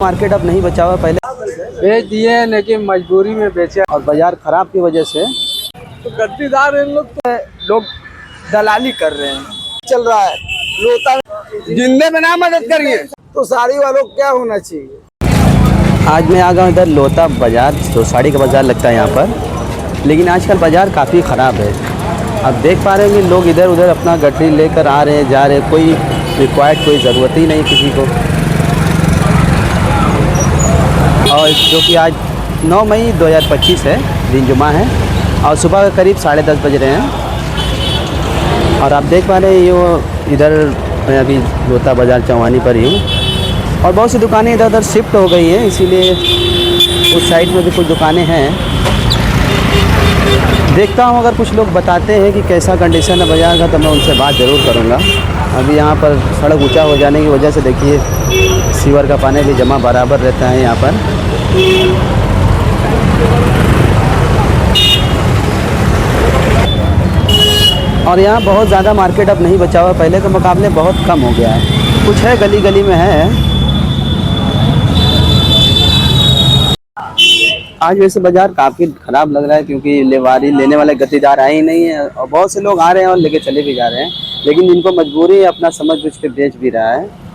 Market अब नहीं बचा हुआ, पहले बेच दिए हैं लेकिन मजबूरी में बेचे। और बाजार खराब की वजह से तो गद्दीदार इन लोग दलाली कर रहे हैं। चल रहा है लोता जिंदे में ना मदद करिए तो साड़ी वालों को क्या होना चाहिए। आज मैं आ गया हूँ इधर लोता बाजार, तो साड़ी का बाजार लगता है यहाँ पर। लेकिन आजकल बाजार काफ़ी ख़राब है। अब देख पा रहे हैं कि लोग इधर उधर अपना गठरी लेकर आ रहे हैं, जा रहे हैं, कोई रिक्वायर्ड कोई ज़रूरत ही नहीं किसी को। और जो कि आज 9 मई 2025 है, दिन जुमा है और सुबह के करीब 10:30 बज रहे हैं। और आप देख पा रहे हैं ये वो इधर मैं अभी लोता बाज़ार चौवानी पर ही हूँ और बहुत सी दुकानें इधर उधर शिफ्ट हो गई हैं, इसीलिए उस साइड में भी कुछ दुकानें हैं। देखता हूँ अगर कुछ लोग बताते हैं कि कैसा कंडीशन है बाज़ार का तो मैं उनसे बात ज़रूर करूँगा। अभी यहाँ पर सड़क ऊंचा हो जाने की वजह से देखिए सीवर का पानी भी जमा बराबर रहता है यहाँ पर। और यहाँ बहुत ज़्यादा मार्केट अब नहीं बचा हुआ, पहले के मुकाबले बहुत कम हो गया है। कुछ है गली गली में है। आज वैसे बाज़ार काफ़ी ख़राब लग रहा है क्योंकि लेवारी लेने वाले गद्दीदार आए ही नहीं है और बहुत से लोग आ रहे हैं और लेके चले भी जा रहे हैं, लेकिन जिनको मजबूरी है अपना समझ बूझ के बेच भी रहा है।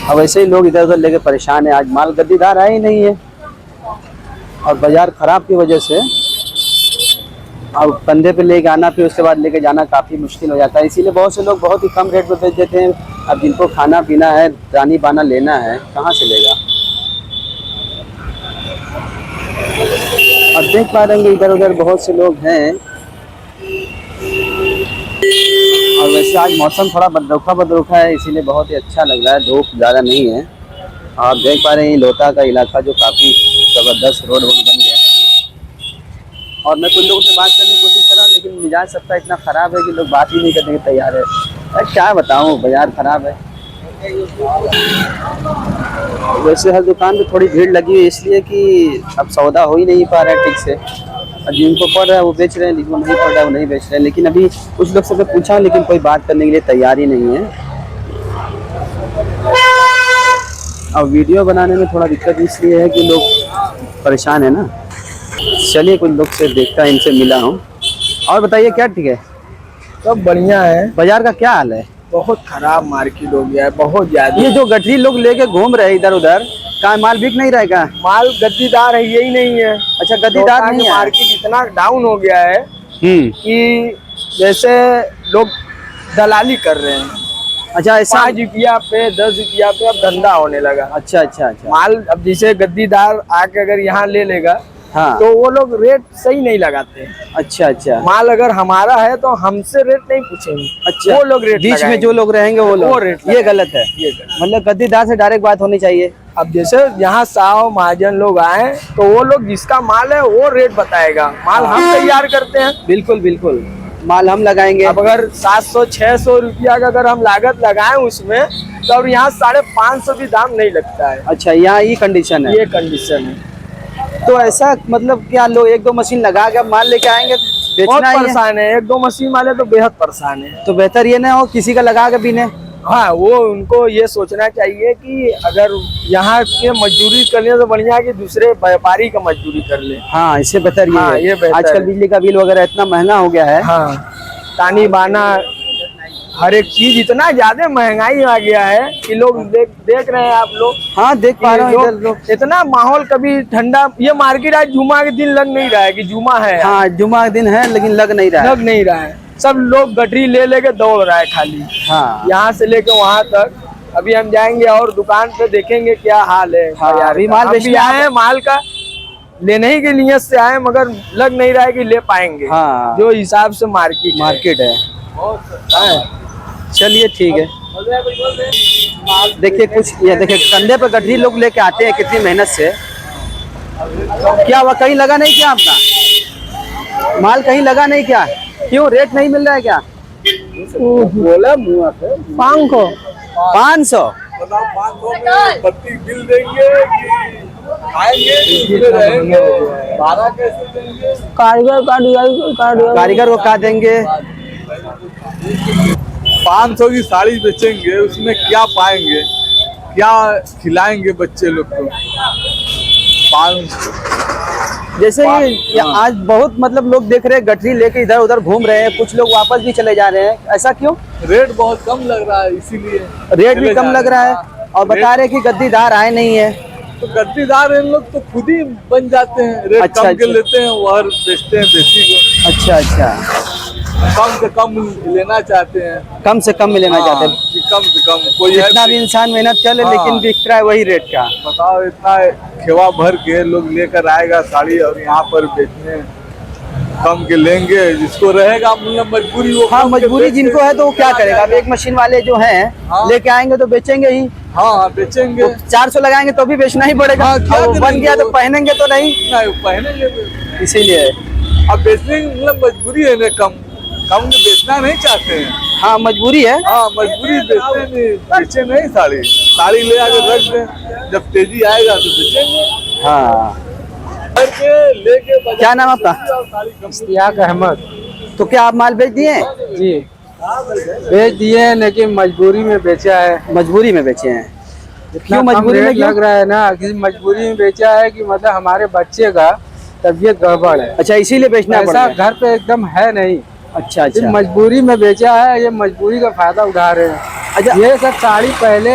अब वैसे ही लोग इधर उधर लेके परेशान है। आज माल गद्दीदार आए ही नहीं है और बाज़ार ख़राब की वजह से अब कंधे पे लेके आना फिर उसके बाद लेके जाना काफ़ी मुश्किल हो जाता है। इसीलिए बहुत से लोग बहुत ही कम रेट पे बेच देते हैं। अब जिनको खाना पीना है, रानी बाना लेना है, कहाँ से लेगा। अब देख पा रहे हैं इधर उधर बहुत से लोग हैं। और वैसे आज मौसम थोड़ा बदरूखा है, इसीलिए बहुत ही अच्छा लग रहा है, धूप ज़्यादा नहीं है। आप देख पा रहे हैं लोता का इलाका जो काफ़ी ज़बरदस्त रोड बन गया है। और मैं कुछ लोगों से बात करने की कोशिश कर रहा हूँ, लेकिन मिजाज सबका इतना ख़राब है कि लोग बात ही नहीं करने के तैयार है। क्या बताऊँ, बाज़ार ख़राब है। वैसे हर दुकान पे थोड़ी भीड़ लगी है इसलिए कि अब सौदा हो ही नहीं पा रहा है ठीक से। और जिनको पड़ रहा है वो बेच रहे हैं, जिनको नहीं पड़ रहा है वो नहीं बेच रहे हैं। लेकिन अभी कुछ लोग से पूछा लेकिन कोई बात करने के लिए तैयार ही नहीं है। अब वीडियो बनाने में थोड़ा दिक्कत इसलिए है कि लोग परेशान है ना। चलिए कुछ लोग से देखता है, इनसे मिला हूँ। और बताइए क्या ठीक है? सब बढ़िया है। बाजार का क्या हाल है? बहुत खराब मार्केट हो गया है, बहुत ज्यादा। ये जो गठरी लोग लेके घूम रहे हैं इधर उधर, का माल बिक नहीं रहेगा? माल गद्दीदार है, यही नहीं है। अच्छा, गद्दीदार नहीं है। मार्केट इतना डाउन हो गया है कि जैसे लोग दलाली कर रहे हैं। अच्छा, ऐसा 5 रुपया पे 10 रुपया पे अब धंधा होने लगा। अच्छा अच्छा अच्छा। माल अब जैसे गद्दीदार आके अगर यहाँ ले लेगा हाँ, तो वो लोग रेट सही नहीं लगाते। अच्छा अच्छा। माल अगर हमारा है तो हमसे रेट नहीं पूछेंगे। अच्छा, वो लोग रेट बीच में जो लोग रहेंगे वो लोग रेट, ये गलत है। ये गलत। मतलब गद्दीदार से डायरेक्ट बात होनी चाहिए। अब जैसे यहाँ साव महाजन लोग आए तो वो लोग जिसका माल है वो रेट बताएगा। माल हम तैयार करते हैं। बिल्कुल बिल्कुल, माल हम लगाएंगे। अब अगर 700-600 रुपया का अगर हम लागत लगाएं उसमें तो अब यहाँ 550 भी दाम नहीं लगता है। अच्छा, यहाँ ये कंडीशन है। ये कंडीशन है। तो ऐसा मतलब क्या लोग 1-2 मशीन लगा के माल लेके आएंगे, बहुत बेचना ही है। परेशान है, 1-2 मशीन वाले तो बेहद परेशान है। तो बेहतर ये ना हो किसी का लगा के पीने। हाँ, वो उनको ये सोचना चाहिए कि अगर यहाँ के मजदूरी करने से बढ़िया कि दूसरे व्यापारी का मजदूरी कर ले। हाँ, इससे बेहतर ये है। ये बेहतर आजकल है। बिजली का बिल वगैरह इतना महंगा हो गया है। हाँ, तानी बाना हर एक चीज इतना ज्यादा महंगाई आ गया है कि लोग देख रहे हैं आप लोग। हाँ, देख पा रहे हैं लोग इतना माहौल कभी ठंडा। ये मार्केट आज जुमा के दिन लग नहीं रहा है कि जुमा है। हाँ, जुमा का दिन है लेकिन लग नहीं रहा है। सब लोग गठरी ले लेके दौड़ रहा है खाली। हाँ, यहाँ से लेके वहाँ तक। अभी हम जाएंगे और दुकान पे देखेंगे क्या हाल है। हाँ, अभी माल बेचने आए हैं, माल का लेने ही के नियत से आए मगर लग नहीं रहा है कि ले पाएंगे। हाँ, जो हिसाब से मार्केट है। चलिए ठीक है। देखिए कुछ ये देखिए कंधे पे गठरी लोग लेके आते हैं कितनी मेहनत से। क्या वह कहीं लगा नहीं क्या? आपका माल कहीं लगा नहीं क्या? क्यों रेट नहीं मिल रहा है क्या? बोला 500 बत्ती बिल देंगे कारीगर को क्या देंगे? 500 की साड़ी बेचेंगे, उसमें क्या पाएंगे, क्या खिलाएंगे बच्चे लोग को। 500 जैसे ये आज बहुत मतलब लोग देख रहे हैं गठरी लेके इधर उधर घूम रहे हैं, कुछ लोग वापस भी चले जा रहे हैं, ऐसा क्यों? रेट बहुत कम लग रहा है इसीलिए रेट भी चले कम जा लग रहे रहा हैं। है और बता रहे हैं कि गद्दीदार आए नहीं है। तो गद्दीदार इन लोग तो खुद ही बन जाते हैं, रेट अच्छा, कम के अच्छा। लेते हैं और बेचते हैं देसी को। अच्छा अच्छा, कम से कम लेना चाहते हैं, कम से कम में लेना चाहते हैं। कि कम से कम कोई है जितना भी इंसान मेहनत कर ले हाँ। लेकिन बिक रहा है वही रेट का। बताओ, इतना खेवा भर के लोग लेकर आएगा साड़ी और यहाँ पर बेचने कम के लेंगे। जिसको रहेगा मतलब मजबूरी, वो हाँ, कम के मजबूरी बेच के जिनको है तो वो क्या चला करेगा। अब जाएगा। एक मशीन वाले जो हैं हाँ। लेके आएंगे तो बेचेंगे ही। हाँ बेचेंगे। 400 लगाएंगे तो भी बेचना ही पड़ेगा। हाँ, क्या अब वो बन करेंगे गया तो वो? पहनेंगे तो नहीं, नहीं पहनेंगे तो। इसीलिए। अब बेचने की मतलब मजबूरी है ना, कम में बेचना नहीं चाहते हैं। हाँ, मजबूरी है। हाँ मजबूरी, बेचते नहीं, बेचे नहीं साड़ी ले आके रख दें, जब तेजी आएगा तो बेचेंगे। हाँ, करके लेके बाजार क्या नाम आपका? और साड़ी कम इश्तियाक अहमद तो क्या आप माल बेच दिए? जी, बेच दिए हैं, लेकिन मजबूरी में बेचा है। मजबूरी में बेचे हैं। क्यों इतना कम मजबूरी में रेट क्यों? लग रहा है ना कि मजबूरी में बेचा है कि मतलब हमारे बच्चे का तबीयत गड़बड़ है, अच्छा, इसीलिए बेचना पड़ ऐसा रहा है। घर पे एकदम है नहीं। अच्छा सिर्फ अच्छा मजबूरी में बेचा है, ये मजबूरी का फायदा उठा रहे हैं। अच्छा ये सब साड़ी पहले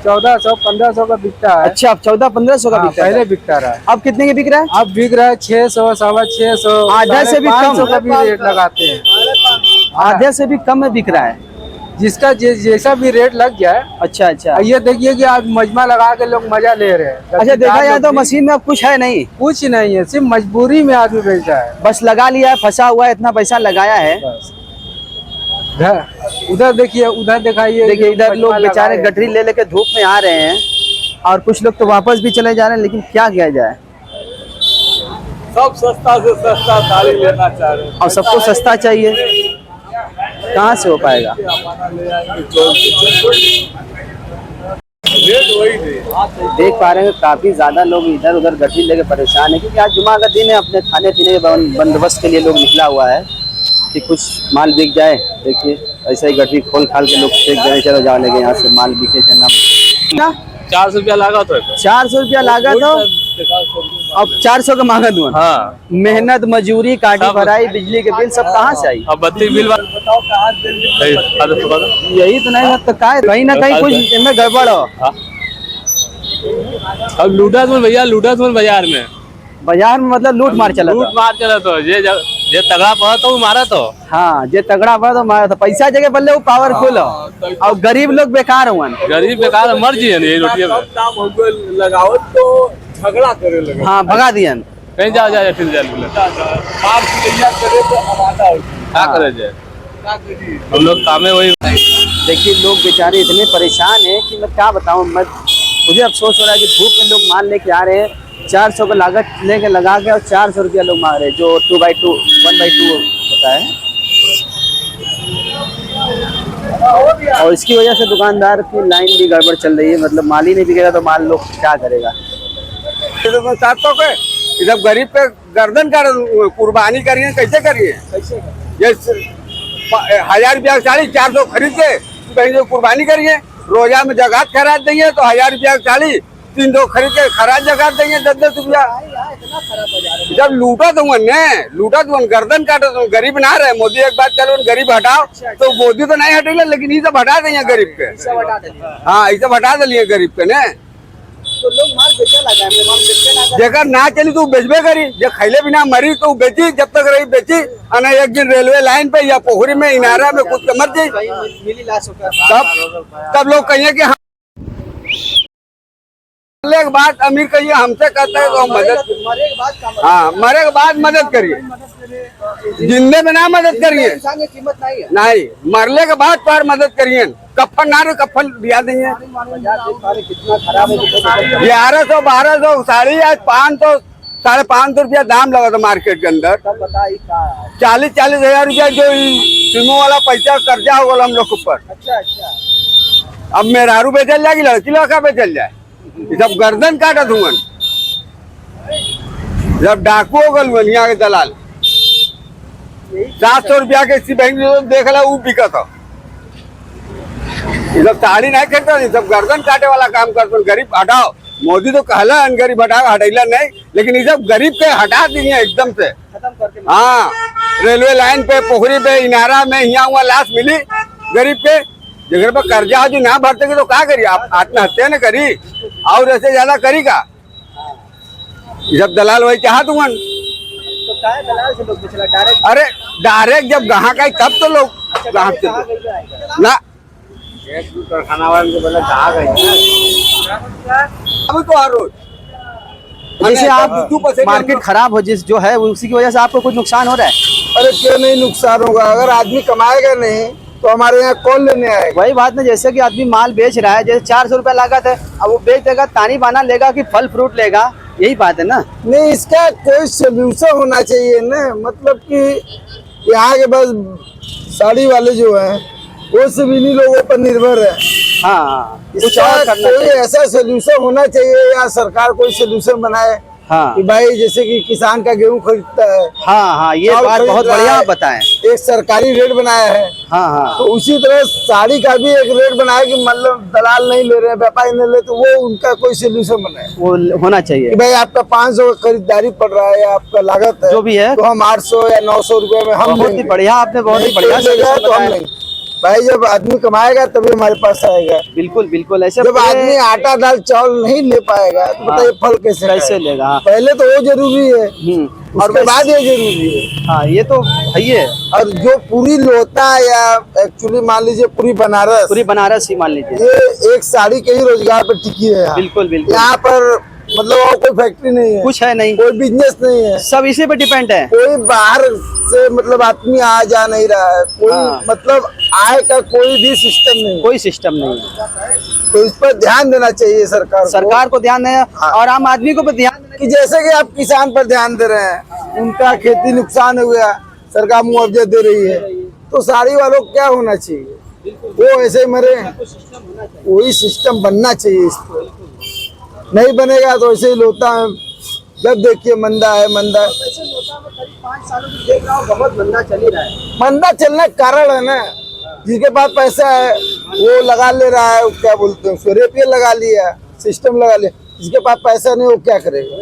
1400-1500 का बिकता है। अच्छा, अब 1400-1500 का हाँ, बिकता पहले है। बिकता रहा है। अब कितने के बिक रहा है? अब बिक रहा है 600, 650, आधे से भी कम। 500 का भी रेट लगाते हैं। आधे से भी कम में बिक रहा है। जिसका जैसा भी रेट लग जाए। अच्छा अच्छा ये देखिए कि आज मजमा लगा के लोग मजा ले रहे हैं। अच्छा, देखा जाए तो लोग भी मशीन में अब कुछ है नहीं, कुछ नहीं है, सिर्फ मजबूरी में आदमी बेचता है। बस लगा लिया है, फंसा हुआ है, इतना पैसा लगाया है। बस उधर देखिए, उधर दिखाइए। देखिए इधर लोग मजमा बेचारे लगाए हैं। गठरी ले लेके धूप में आ रहे हैं और कुछ लोग तो वापस भी चले जा रहे हैं, लेकिन क्या किया जाए। सब सस्ता से सस्ता साड़ी लेना चाह रहे हैं और सबको सस्ता चाहिए, कहाँ से हो पाएगा। हमारा ले आएंगे चोर के। रेट वही नहीं। देख पा रहे हैं काफी ज्यादा लोग इधर उधर गठरी लेके परेशान है, क्योंकि आज जुमा का दिन है। अपने खाने पीने के बंदोबस्त के लिए लोग निकला हुआ है कि कुछ माल बिक जाए। देखिए ऐसे ही गठरी खोल खाल के लोग फेंक दे रहे, चलो जाओ लेके यहाँ से माल बिके चलना। 400 रुपया लागत है। 400 रुपया लागत हो, अब 400 का मांगा दूँ। हाँ, मेहनत मजूरी काटी भराई बिजली के बिल सब कहाँ से आई? अब बत्ती बिल बताओ कहाँ यही तो नहीं है तो कहीं ना कहीं कुछ इनमें गड़बड़ हो। अब लूटस में भैया, लूटस में बाजार में बाजार में मतलब लूट मार चला था। मार चला तो ये तगड़ा पड़ा तो वो मारा तो। हाँ, जे तगड़ा बा तो मारा था। पैसा जगह बल्ले वो पावरफुल हो और गरीब लोग बेकार हुआ। गरीब बेकार मर जी ये रोटी लगाओ तो झगड़ा करे लगे। हाँ, भगा दियन। कहीं जा जाए फिर जाए क्या करे जाए, हम लोग कामे वही। देखिए लोग बेचारे इतने परेशान हैं कि मैं क्या बताऊं। मुझे अफसोस हो रहा है कि धूप में लोग माल लेके आ रहे हैं, 400 का लागत लेके लगा के और 400 रुपया लोग मांग रहे हैं, जो 2x2 1x2 होता है। और इसकी वजह से दुकानदार की लाइन भी गड़बड़ चल रही है। मतलब माल ही नहीं बिकेगा तो माल लोग क्या करेगा। 700 के जब गरीब पे गर्दन का कुर्बानी करिए, कैसे करिए? ये 1000 रुपया की साड़ी 400 खरीद के कहीं जो कुर्बानी करिए। रोजा में जगात खराब देंगे तो 1000 रुपया की साड़ी 300 खरीद के खराब जगात देंगे 10-10 रुपया। जब लूटा तो लूटा तो गर्दन काटो तो गरीब ना रहे। मोदी एक बात करो, गरीब हटाओ तो मोदी तो नहीं हटेगा, लेकिन ये सब हटा देंगे गरीब के। हाँ, ये सब हटा दिए गरीब के ने। तो लोग माल बेचे लगा, जेकर ना चली तो बेचबे करी, जे खैले बिना मरी तो बेची, जब तक रही बेची। अना एक दिन रेलवे लाइन पे या पोखरी में इनारा में कुछ मर जाये, मिली लाश होकर तब लोग कहिए कि मरने के बाद अमीर कहिए हमसे कहते हैं तो हम मदद। हाँ, मरे के बाद मदद करिए, जिंदे में ना मदद करिए। कीमत नहीं है। नहीं, मरने के बाद पर मदद करिए। कफन ना कफन दिया देंगे। कितना खराब है। 1100-1200 साड़ी आज 500-550 रुपया दाम लगा था मार्केट के अंदर। 40-40 हजार रुपया जो सिमो वाला पैसा कर्जा हो गया हम लोग के ऊपर। अच्छा अच्छा, अब मेहरारू बेचल जाएगी, लड़की लड़का बेचल जाए, जब गर्दन काटत हुआ, जब डाकू हो गल यहाँ के दलाल 700 रुपया के बैंक देख ला वो बिकत हो। ये सब साड़ी नहीं करता, ये सब गर्दन काटे वाला काम करते। गरीब हटाओ, मोदी तो कहला गरीब हटाओ, हटेला नहीं, लेकिन ये सब गरीब के हटा दिए एकदम से। हाँ, रेलवे लाइन पे, पोखरी पे, इनारा में यहाँ हुआ लाश मिली गरीब के। जगह पर कर्जा जो ना भरते तो क्या करी, आप आत्महत्या न करी और ऐसे ज्यादा करी का। ये सब दलाल वही चाह तुमन। तो काय दलाल से लोग पिछला डायरेक्ट, अरे डायरेक्ट जब ग्राहक आई तब तो लोग ग्राहक से ना कारखाना वाले को बोला कहाँ गए अभी तो हर रोज। जैसे आप मार्केट खराब हो जिस जो है उसी की वजह से आपको कुछ नुकसान हो रहा है। अरे क्यों नहीं नुकसान होगा, अगर आदमी कमाएगा नहीं तो हमारे यहाँ कौन लेने आएगा। वही बात ना, जैसे कि आदमी माल बेच रहा है, जैसे 400 रुपया लागत है, अब वो बेच देगा, तानी बाना लेगा कि फल फ्रूट लेगा, यही बात है ना। नहीं, इसका कोई सोल्यूशन होना चाहिए ना। मतलब कि यहाँ के बस साड़ी वाले जो हैं वो सब इन्हीं लोगों पर निर्भर है। हाँ, इसका कोई ऐसा सोल्यूशन होना चाहिए या सरकार कोई सोल्यूशन बनाए। हाँ कि भाई जैसे कि किसान का गेहूं खरीदता है, हाँ, ये बात बहुत बढ़िया बताएं। एक सरकारी रेट बनाया है। हाँ, तो उसी तरह साड़ी का भी एक रेट बनाया कि मतलब दलाल नहीं ले रहे, व्यापारी नहीं ले, तो वो उनका कोई सोल्यूशन बनाए, वो होना चाहिए कि भाई आपका 500 का खरीदारी पड़ रहा है या आपका लागत है जो भी है, तो हम 800 या 900 रुपए में हम बहुत ही बढ़िया, आपने बहुत ही बढ़िया तो हम नहीं। भाई जब आदमी कमाएगा तभी हमारे पास आएगा। बिल्कुल बिल्कुल ऐसे। जब आदमी आटा दाल चावल नहीं ले पाएगा तो बताइए फल कैसे लेगा। पहले तो वो जरूरी है और उसके बाद ये जरूरी है। हाँ, ये तो है ही है। और जो पूरी लोता या एक्चुअली मान लीजिए पूरी बनारस ही मान लीजिए, ये एक साड़ी के ही रोजगार पर टिकी है। बिल्कुल बिल्कुल। यहाँ पर मतलब और कोई फैक्ट्री नहीं है, कुछ है नहीं, कोई बिजनेस नहीं है, सब इसी पे डिपेंड है। कोई बाहर से मतलब आदमी आ जा नहीं रहा है, कोई मतलब आय का कोई भी सिस्टम नहीं, कोई सिस्टम नहीं है। तो इस पर ध्यान देना चाहिए सरकार को ध्यान देना और आम आदमी को भी ध्यान देना कि जैसे कि आप किसान पर ध्यान दे रहे हैं, उनका खेती नुकसान हो गया, सरकार मुआवजा दे रही है, तो साड़ी वालों को क्या होना चाहिए, वो ऐसे ही मरे। वही सिस्टम बनना चाहिए। इस पर नहीं बनेगा तो ऐसे ही लोता है, जब देखिए मंदा है। 5 सालों से देख रहा हूँ, बहुत मंदा चल ही रहा है। मंदा चलने का कारण है ना, जिसके पास पैसा है वो लगा ले रहा है, क्या बोलते हैं उसको, रेपियर लगा लिया, सिस्टम लगा लिया। जिसके पास पैसा नहीं वो क्या करेगा।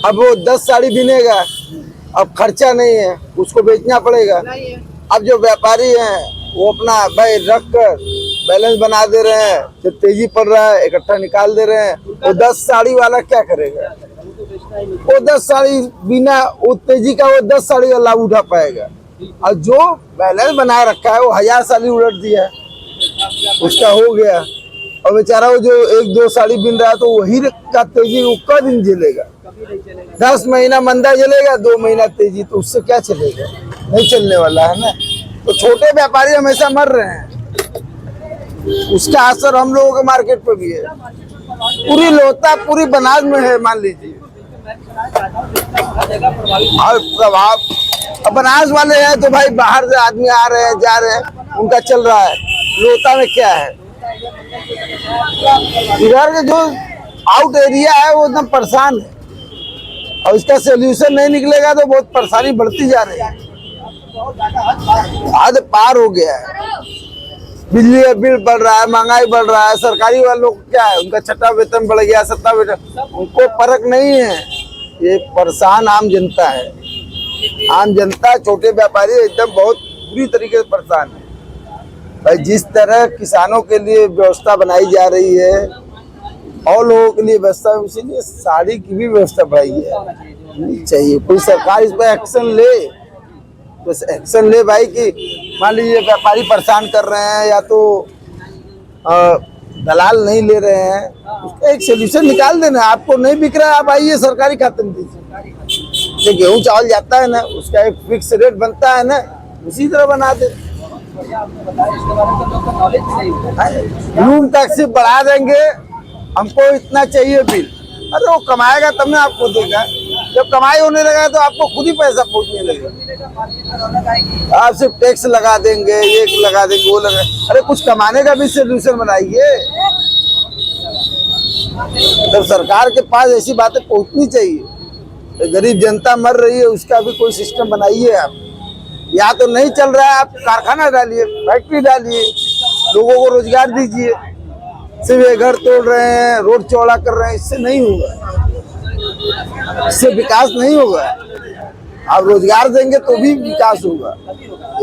अब वो 10 साड़ी बिनेगा, अब खर्चा नहीं है, उसको बेचना पड़ेगा। अब जो व्यापारी हैं वो अपना भाई रख कर बैलेंस बना दे रहे हैं, जब तेजी पड़ रहा है इकट्ठा निकाल दे रहे हैं। वो 10 साड़ी वाला क्या करेगा, वो 10 साड़ी बिना वो तेजी का वो 10 साड़ी का लाभ उठा पाएगा। और जो बैलेंस बनाए रखा है वो 1000 साड़ी उलट दिया, उसका हो गया। और बेचारा वो जो 1-2 साड़ी बिन रहा है तो वही का तेजी वो कब दिन झेलेगा। 10 महीना मंदा चलेगा, 2 महीना तेजी, तो उससे क्या चलेगा, नहीं चलने वाला है ना। तो छोटे व्यापारी हमेशा मर रहे हैं, उसका असर हम लोगों के मार्केट पे भी है। पूरी लोता पूरी बनास में है मान लीजिए, और प्रभाव अब बनास वाले हैं तो भाई बाहर से आदमी आ रहे हैं जा रहे हैं, उनका चल रहा है। लोता में क्या है, इधर के जो आउट एरिया है वो एकदम परेशान है, और इसका सोल्यूशन नहीं निकलेगा तो बहुत परेशानी बढ़ती जा रही है। हद पार हो गया है, बिजली का बिल बढ़ रहा है, महंगाई बढ़ रहा है। सरकारी वालों को क्या है, उनका 6वां वेतन बढ़ गया, 7वां वेतन, उनको फर्क नहीं है। ये परेशान आम जनता है, आम जनता, छोटे व्यापारी एकदम बहुत बुरी तरीके से परेशान है। भाई जिस तरह किसानों के लिए व्यवस्था बनाई जा रही है और लोगों के लिए व्यवस्था, इसीलिए साड़ी की भी व्यवस्था बढ़ाई है। चाहिए कोई सरकार इस पर एक्शन ले, तो एक्शन ले भाई। कि मान लीजिए व्यापारी परेशान कर रहे हैं या तो दलाल नहीं ले रहे हैं, उसका एक सोल्यूशन निकाल देना। आपको नहीं बिक रहा है, आप आइए सरकारी खाते में दीजिए। गेहूँ चावल जाता है ना, उसका एक फिक्स रेट बनता है ना, उसी तरह बना दे। रूम टैक्स बढ़ा देंगे, हमको इतना चाहिए बिल, अरे वो कमाएगा तब ना आपको देगा। जब कमाई होने लगा तो आपको खुद ही पैसा पहुंचने लगेगा। आप सिर्फ टैक्स लगा देंगे, ये लगा देंगे, वो लगा, अरे कुछ कमाने का भी सोल्यूशन बनाइए। तब सरकार के पास ऐसी बातें पहुंचनी चाहिए। गरीब जनता मर रही है, उसका भी कोई सिस्टम बनाइए आप। या तो नहीं चल रहा है, आप कारखाना डालिए, फैक्ट्री डालिए, लोगों को रोजगार दीजिए। सिर्फ ये घर तोड़ रहे हैं, रोड चौड़ा कर रहे हैं, इससे नहीं होगा, इससे विकास नहीं होगा। आप रोजगार देंगे तो भी विकास होगा।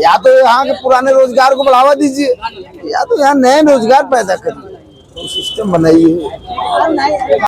या तो यहाँ के पुराने रोजगार को बढ़ावा दीजिए, या तो यहाँ नए रोजगार पैदा करिए, तो सिस्टम बनाइए।